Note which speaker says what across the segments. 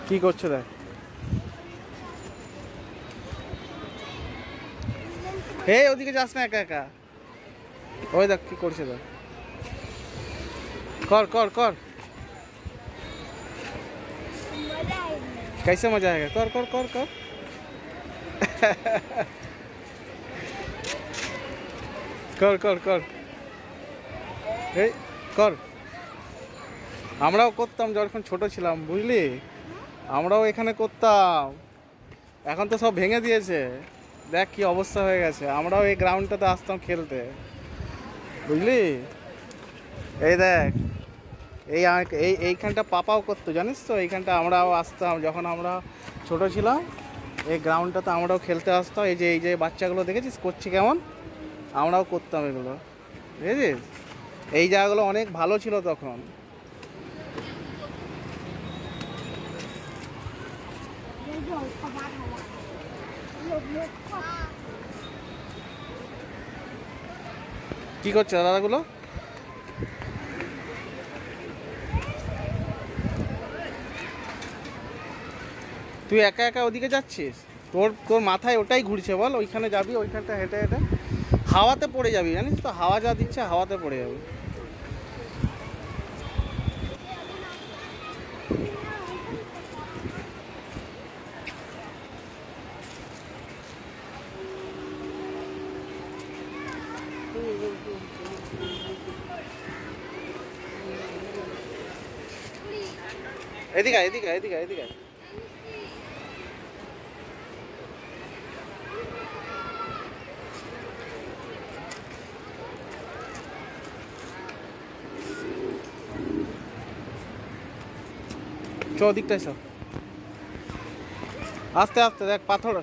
Speaker 1: কি করছে দেখ। এই ওদিকে যাস না একা একা। ওই দেখ কি করছে দেখ। कर कर कर कैसे मजा आएगा। कर कर कर कर कर कर कर এই কর। আমরাও করতাম যখন ছোট ছিলাম, বুঝলি, আমরাও এখানে করতাম। এখন তো সব ভেঙে দিয়েছে, দেখ কি অবস্থা হয়ে গেছে। আমরাও এই গ্রাউন্ডটাতে আসতাম খেলতে, বুঝলি। এই দেখ, এইখানটা পাপাও করতো, জানিস তো। এইখানটা আমরাও আসতাম যখন আমরা ছোট ছিলাম। এই গ্রাউন্ডটাতে আমরাও খেলতে আসতাম। এই যে বাচ্চাগুলো দেখেছিস করছি কেমন, আমরাও করতাম এগুলো, বুঝেছিস। এই জায়গাগুলো অনেক ভালো ছিল তখন। কি করছে দাদাগুলো? তুই একা একা ওদিকে যাচ্ছিস? তোর তোর মাথায় ওটাই ঘুরছে বল। ওইখানে যাবি, ওইখানটা হেঁটে হেঁটে হাওয়াতে পড়ে যাবি, জানিস তো। হাওয়া যা দিচ্ছে, হাওয়াতে পড়ে যাবি। এদিকে এদিকে এদিকে এদিকে। চ ওদিকটায় চ। আস্তে আস্তে দেখ পাথর।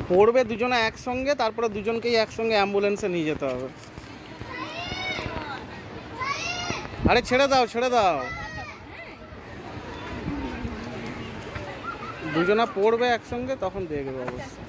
Speaker 1: পড়বে দুজনে একসঙ্গে, তারপরে দুজনকেই একসঙ্গে অ্যাম্বুলেন্সে নিয়ে যেতে হবে। আরে ছেড়ে দাও ছেড়ে দাও। দুজনা পড়বে একসঙ্গে, তখন দেখবে অবস্থা।